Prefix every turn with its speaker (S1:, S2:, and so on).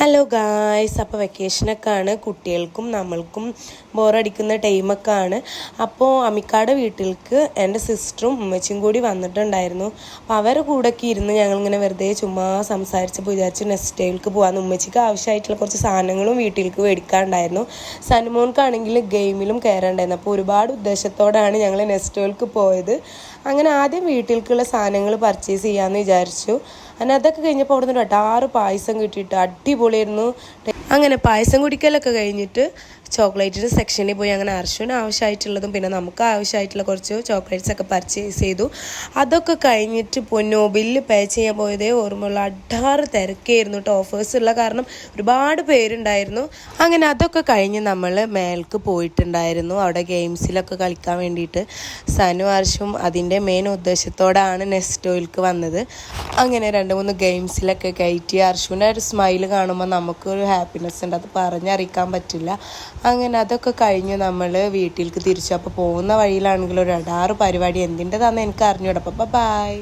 S1: Hello guys, അപ്പോൾ വെക്കേഷനൊക്കെ ആണ്, കുട്ടികൾക്കും നമ്മൾക്കും ബോറടിക്കുന്ന ടൈമൊക്കെ ആണ്. അപ്പോൾ അമിക്കാട് വീട്ടിലേക്ക് എൻ്റെ സിസ്റ്ററും ഉമ്മച്ചിയും കൂടി വന്നിട്ടുണ്ടായിരുന്നു. അപ്പോൾ അവരുടെ കൂടെയൊക്കെ ഇരുന്ന് ഞങ്ങളിങ്ങനെ വെറുതെ ചുമ്മാ സംസാരിച്ചപ്പോൾ വിചാരിച്ചു നെസ്റ്റേയിലേക്ക് പോകാമെന്ന്. ഉമ്മച്ചിക്ക് ആവശ്യമായിട്ടുള്ള കുറച്ച് സാധനങ്ങളും വീട്ടിലേക്ക് മേടിക്കാനുണ്ടായിരുന്നു. സനുമോൻക്കാണെങ്കിൽ ഗെയിമിലും കയറാനുണ്ടായിരുന്നു. അപ്പോൾ ഒരുപാട് ഉദ്ദേശത്തോടെയാണ് ഞങ്ങൾ നെസ്റ്റോയിലേക്ക് പോയത്. അങ്ങനെ ആദ്യം വീട്ടിലേക്കുള്ള സാധനങ്ങൾ പർച്ചേസ് ചെയ്യാമെന്ന് വിചാരിച്ചു. അങ്ങനെ അതൊക്കെ കഴിഞ്ഞപ്പോൾ അവിടെ നിന്ന് 6 പായസം കിട്ടിയിട്ട് അടിപൊളിയായിരുന്നു. അങ്ങനെ പായസം കുടിക്കലൊക്കെ കഴിഞ്ഞിട്ട് ചോക്ലേറ്റിൻ്റെ സെക്ഷനിൽ പോയി അങ്ങനെ അർഷുവിന് ആവശ്യമായിട്ടുള്ളതും പിന്നെ നമുക്ക് ആവശ്യമായിട്ടുള്ള കുറച്ച് ചോക്ലേറ്റ്സ് ഒക്കെ പർച്ചേസ് ചെയ്തു. അതൊക്കെ കഴിഞ്ഞിട്ട് പൊന്നോ ബില്ല് പേ ചെയ്യാൻ പോയതേ ഓർമ്മയുള്ള തിരക്കായിരുന്നു കേട്ടോ. ഓഫേഴ്സ് ഉള്ള കാരണം ഒരുപാട് പേരുണ്ടായിരുന്നു. അങ്ങനെ അതൊക്കെ കഴിഞ്ഞ് നമ്മൾ മേൽക്ക് പോയിട്ടുണ്ടായിരുന്നു അവിടെ ഗെയിംസിലൊക്കെ കളിക്കാൻ വേണ്ടിയിട്ട്. സനു അർഷും അതിൻ്റെ മെയിൻ ഉദ്ദേശത്തോടാണ് നെസ്റ്റോയിലേക്ക് വന്നത്. അങ്ങനെ 2-3 ഗെയിംസിലൊക്കെ കയറ്റി അർഷുവിൻ്റെ ഒരു സ്മൈല് കാണുമ്പോൾ നമുക്കൊരു ഹാപ്പിനെസ് ഉണ്ട്, അത് പറഞ്ഞറിയിക്കാൻ പറ്റില്ല. അങ്ങനെ അതൊക്കെ കഴിഞ്ഞ് നമ്മൾ വീട്ടിലേക്ക് തിരിച്ചു. അപ്പോൾ പോകുന്ന വഴിയിലാണെങ്കിൽ ഒരു 6 പരിപാടി എന്തിൻ്റെതാണെന്ന് എനിക്ക് അറിഞ്ഞൂടാ. അപ്പോൾ ബൈ.